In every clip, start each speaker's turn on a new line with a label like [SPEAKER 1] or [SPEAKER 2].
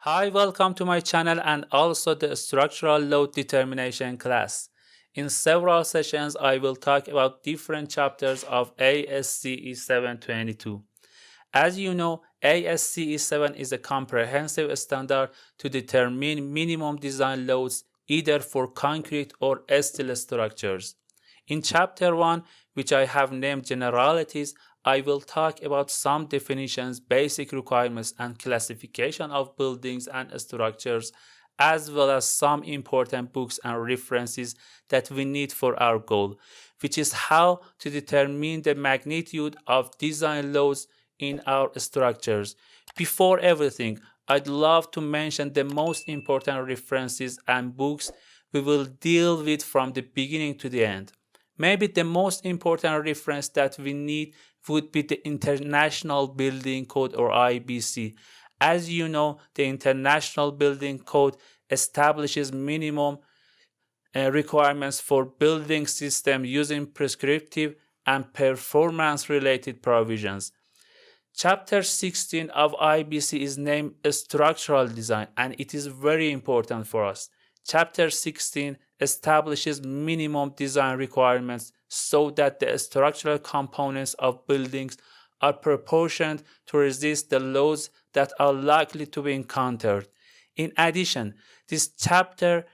[SPEAKER 1] Hi, welcome to my channel and also the structural load determination class. In several sessions, I will talk about different chapters of ASCE 722. As you know, ASCE 7 is a comprehensive standard to determine minimum design loads either for concrete or steel structures. In Chapter 1, which I have named Generalities, I will talk about some definitions, basic requirements, and classification of buildings and structures, as well as some important books and references that we need for our goal, which is how to determine the magnitude of design loads in our structures. Before everything, I'd love to mention the most important references and books we will deal with from the beginning to the end. Maybe the most important reference that we need would be the International Building Code or IBC. As you know, the International Building Code establishes minimum requirements for building system using prescriptive and performance-related provisions. Chapter 16 of IBC is named Structural Design, and it is very important for us. Chapter 16 establishes minimum design requirements so that the structural components of buildings are proportioned to resist the loads that are likely to be encountered. In addition, this chapter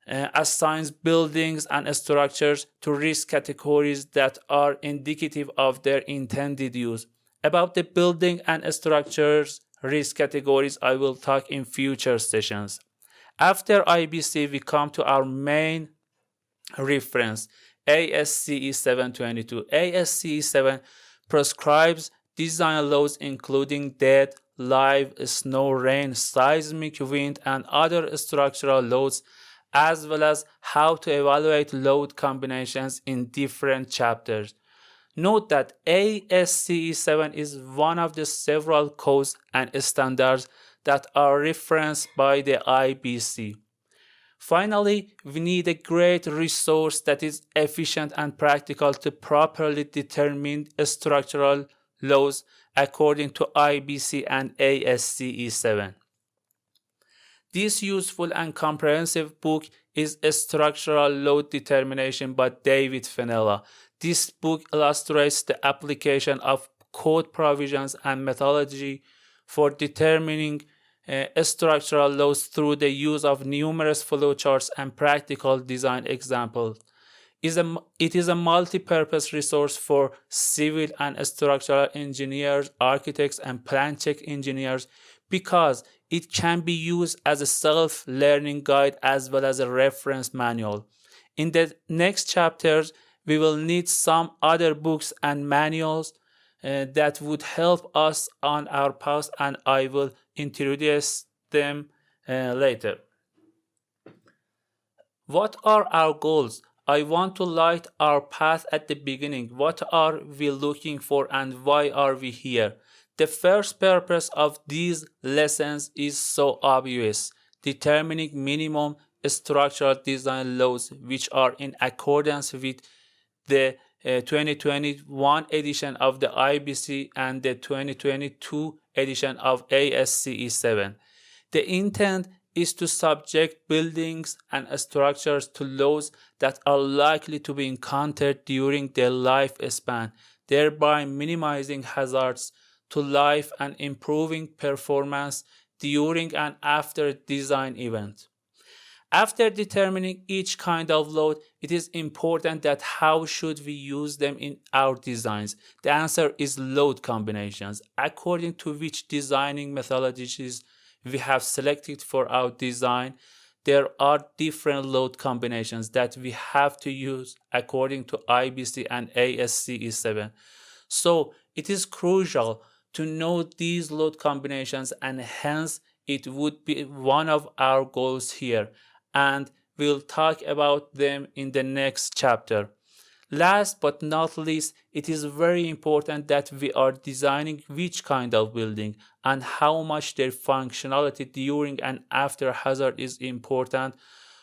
[SPEAKER 1] assigns buildings and structures to risk categories that are indicative of their intended use. About the building and structures risk categories, I will talk in future sessions. After IBC, we come to our main reference, ASCE 722. ASCE 7 prescribes design loads including dead, live, snow, rain, seismic, wind, and other structural loads, as well as how to evaluate load combinations in different chapters. Note that ASCE 7 is one of the several codes and standards that are referenced by the IBC. Finally, we need a great resource that is efficient and practical to properly determine structural loads according to IBC and ASCE 7. This useful and comprehensive book is Structural Load Determination by David Fenella. This book illustrates the application of code provisions and methodology for determining structural loads through the use of numerous flowcharts and practical design examples. It is a multi-purpose resource for civil and structural engineers, architects, and plan check engineers because it can be used as a self-learning guide as well as a reference manual. In the next chapters, we will need some other books and manuals that would help us on our path, and I will introduce them later. What are our goals? I want to light our path at the beginning. What are we looking for and why are we here? The first purpose of these lessons is so obvious: determining minimum structural design loads which are in accordance with the 2021 edition of the IBC and the 2022 edition of ASCE 7. The intent is to subject buildings and structures to loads that are likely to be encountered during their lifespan, thereby minimizing hazards to life and improving performance during and after design event. After determining each kind of load, it is important that how should we use them in our designs? The answer is load combinations, according to which designing methodologies we have selected for our design. There are different load combinations that we have to use according to IBC and ASCE 7. So it is crucial to know these load combinations, and hence it would be one of our goals here, and we'll talk about them in the next chapter. Last but not least, it is very important that we are designing which kind of building and how much their functionality during and after hazard is important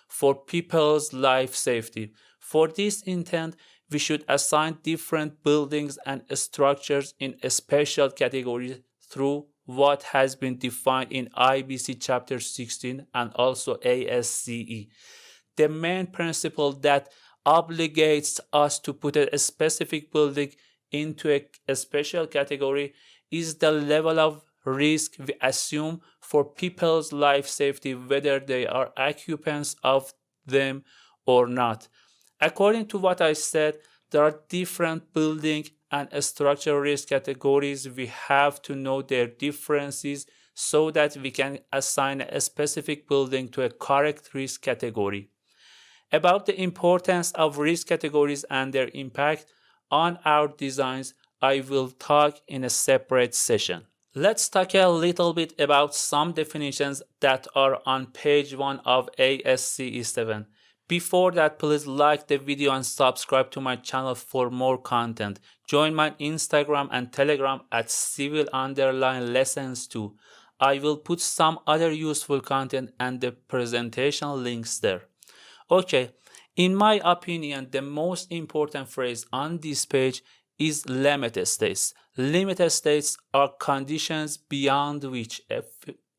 [SPEAKER 1] for people's life safety. For this intent, we should assign different buildings and structures in special categories through what has been defined in IBC Chapter 16 and also ASCE. The main principle that obligates us to put a specific building into a special category is the level of risk we assume for people's life safety, whether they are occupants of them or not. According to what I said, there are different building and structural risk categories. We have to know their differences so that we can assign a specific building to a correct risk category. About the importance of risk categories and their impact on our designs, I will talk in a separate session. Let's talk a little bit about some definitions that are on page 1 of ASCE 7. Before that, please like the video and subscribe to my channel for more content. Join my Instagram and Telegram at civil_lessons2. I will put some other useful content and the presentation links there. Okay, in my opinion, the most important phrase on this page is limit states. Limit states are conditions beyond which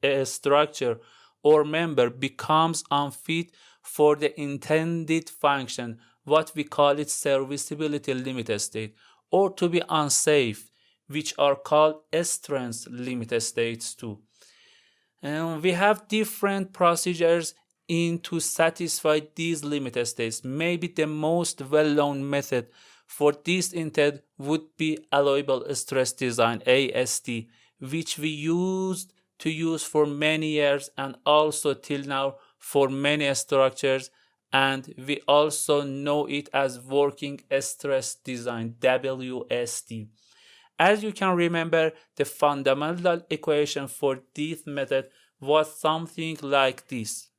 [SPEAKER 1] a structure or member becomes unfit for the intended function, what we call it serviceability limit state, or to be unsafe, which are called strength limit states too. And we have different procedures to satisfy these limit states. Maybe the most well-known method for this intent would be allowable stress design, ASD, which we used to use for many years and also till now for many structures, and we also know it as working stress design, WSD. As you can remember, the fundamental equation for this method was something like this.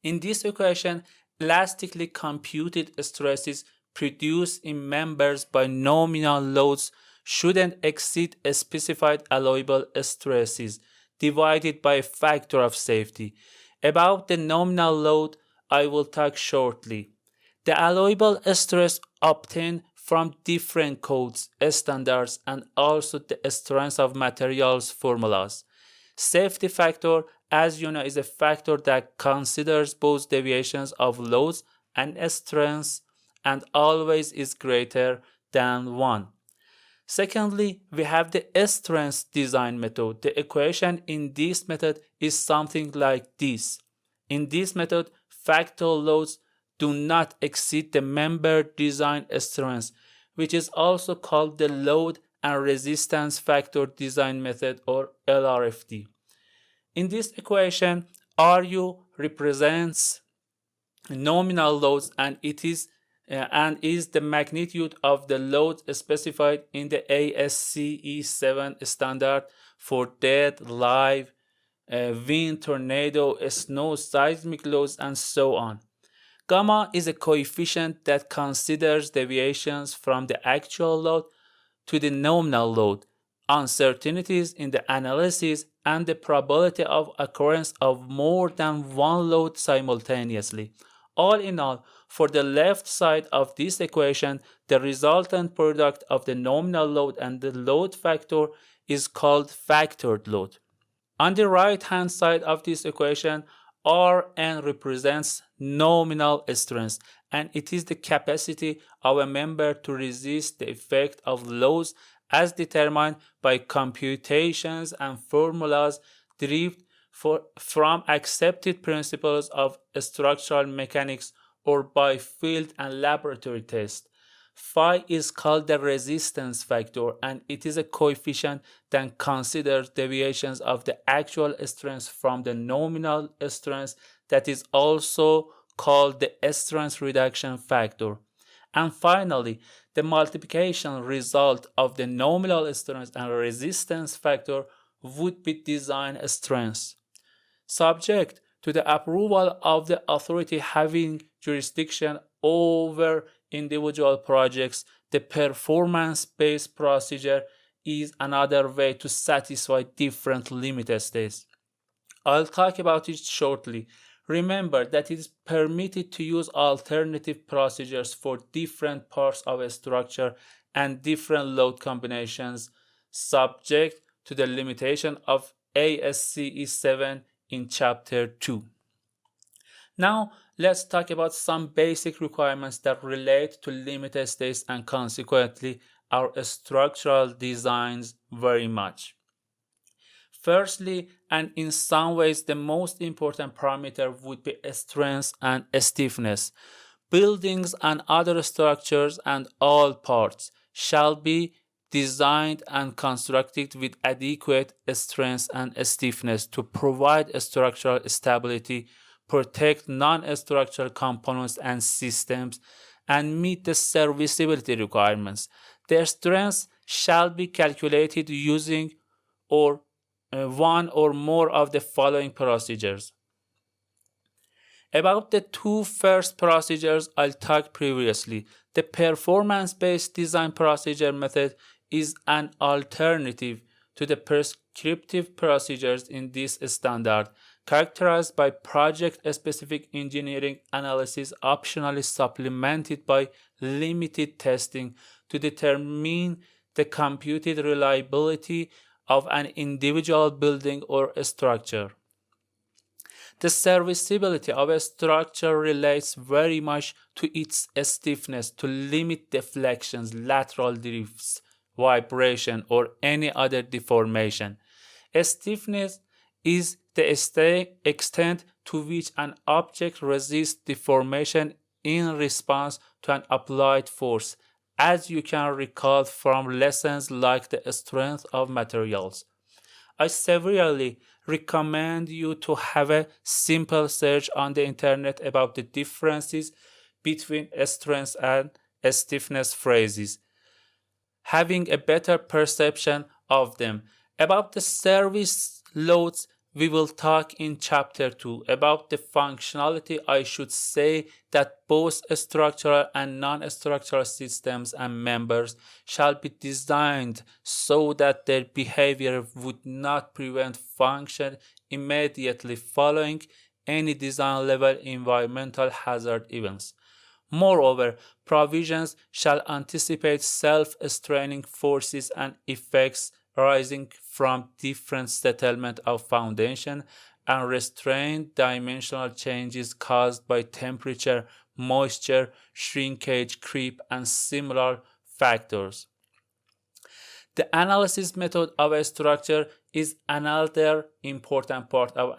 [SPEAKER 1] In this equation, elastically computed stresses produced in members by nominal loads shouldn't exceed a specified allowable stresses divided by a factor of safety. About the nominal load, I will talk shortly. The allowable stress obtained from different codes, standards, and also the strength of materials formulas. Safety factor, as you know, is a factor that considers both deviations of loads and strengths and always is greater than 1. Secondly, we have the strength design method. The equation in this method is something like this. In this method, factor loads do not exceed the member design strength, which is also called the load and resistance factor design method, or LRFD. In this equation, RU represents nominal loads and is the magnitude of the load specified in the ASCE 7 standard for dead, live, wind, tornado, snow, seismic loads, and so on. Gamma is a coefficient that considers deviations from the actual load to the nominal load, uncertainties in the analysis, and the probability of occurrence of more than one load simultaneously. All in all, for the left side of this equation, the resultant product of the nominal load and the load factor is called factored load. On the right-hand side of this equation, Rn represents nominal strength, and it is the capacity of a member to resist the effect of loads as determined by computations and formulas derived from accepted principles of structural mechanics or by field and laboratory tests. Phi is called the resistance factor, and it is a coefficient that considers deviations of the actual strength from the nominal strength, that is also called the strength reduction factor. And finally, the multiplication result of the nominal strength and resistance factor would be design strength. Subject to the approval of the authority having jurisdiction over individual projects, the performance-based procedure is another way to satisfy different limit states. I'll talk about it shortly. Remember that it is permitted to use alternative procedures for different parts of a structure and different load combinations, subject to the limitation of ASCE 7 in Chapter 2. Now, let's talk about some basic requirements that relate to limited states and consequently our structural designs very much. Firstly, and in some ways the most important parameter would be strength and stiffness. Buildings and other structures and all parts shall be designed and constructed with adequate strength and stiffness to provide structural stability, protect non-structural components and systems, and meet the serviceability requirements. Their strength shall be calculated using one or more of the following procedures. About the two first procedures I talked previously, the performance-based design procedure method is an alternative to the prescriptive procedures in this standard, characterized by project-specific engineering analysis optionally supplemented by limited testing to determine the computed reliability of an individual building or structure. The serviceability of a structure relates very much to its stiffness to limit deflections, lateral drifts, vibration, or any other deformation. Stiffness is the extent to which an object resists deformation in response to an applied force, as you can recall from lessons like the strength of materials. I severely recommend you to have a simple search on the internet about the differences between strength and stiffness phrases, having a better perception of them. About the service loads, we will talk in Chapter 2. About the functionality, I should say that both structural and non-structural systems and members shall be designed so that their behavior would not prevent function immediately following any design-level environmental hazard events. Moreover, provisions shall anticipate self-straining forces and effects arising from different settlement of foundation and restrain dimensional changes caused by temperature, moisture, shrinkage, creep, and similar factors. The analysis method of a structure is another important part of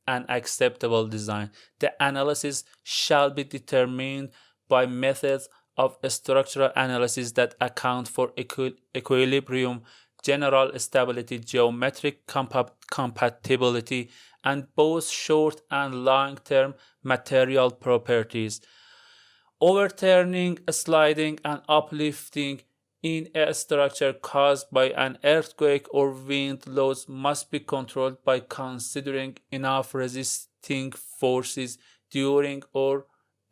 [SPEAKER 1] an acceptable design. The analysis shall be determined by methods of structural analysis that account for equilibrium, general stability, geometric compatibility, and both short and long-term material properties. Overturning, sliding, and uplifting in a structure caused by an earthquake or wind loads must be controlled by considering enough resisting forces during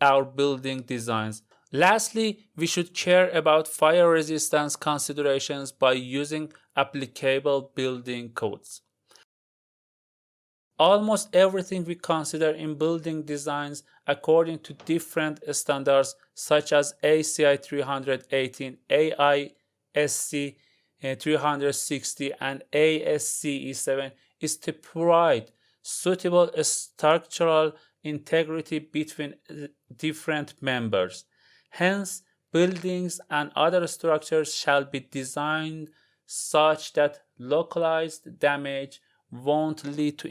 [SPEAKER 1] our building designs. Lastly, we should care about fire resistance considerations by using applicable building codes. Almost everything we consider in building designs according to different standards such as ACI 318, AISC 360, and ASCE 7 is to provide suitable structural integrity between different members. Hence, buildings and other structures shall be designed such that localized damage won't lead to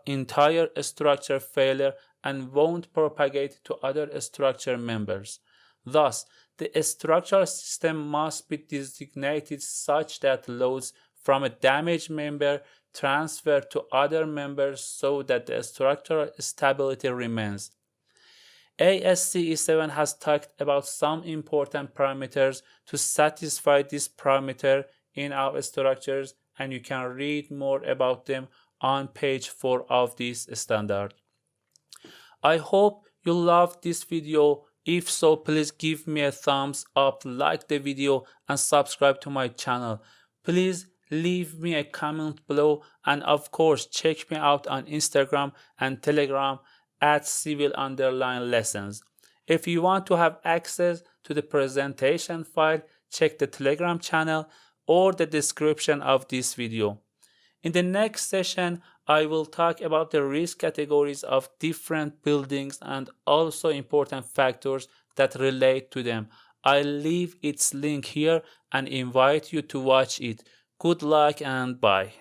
[SPEAKER 1] entire structure failure and won't propagate to other structure members. Thus, the structural system must be designated such that loads from a damaged member transfer to other members so that the structural stability remains. ASCE 7 has talked about some important parameters to satisfy this parameter in our structures, and you can read more about them on page 4 of this standard. I hope you loved this video. If so, please give me a thumbs up, like the video, and subscribe to my channel. Please leave me a comment below, and of course check me out on Instagram and Telegram at civil_lessons. If you want to have access to the presentation file, check the Telegram channel or the description of this video. In the next session, I will talk about the risk categories of different buildings and also important factors that relate to them. I'll leave its link here and invite you to watch it. Good luck and bye.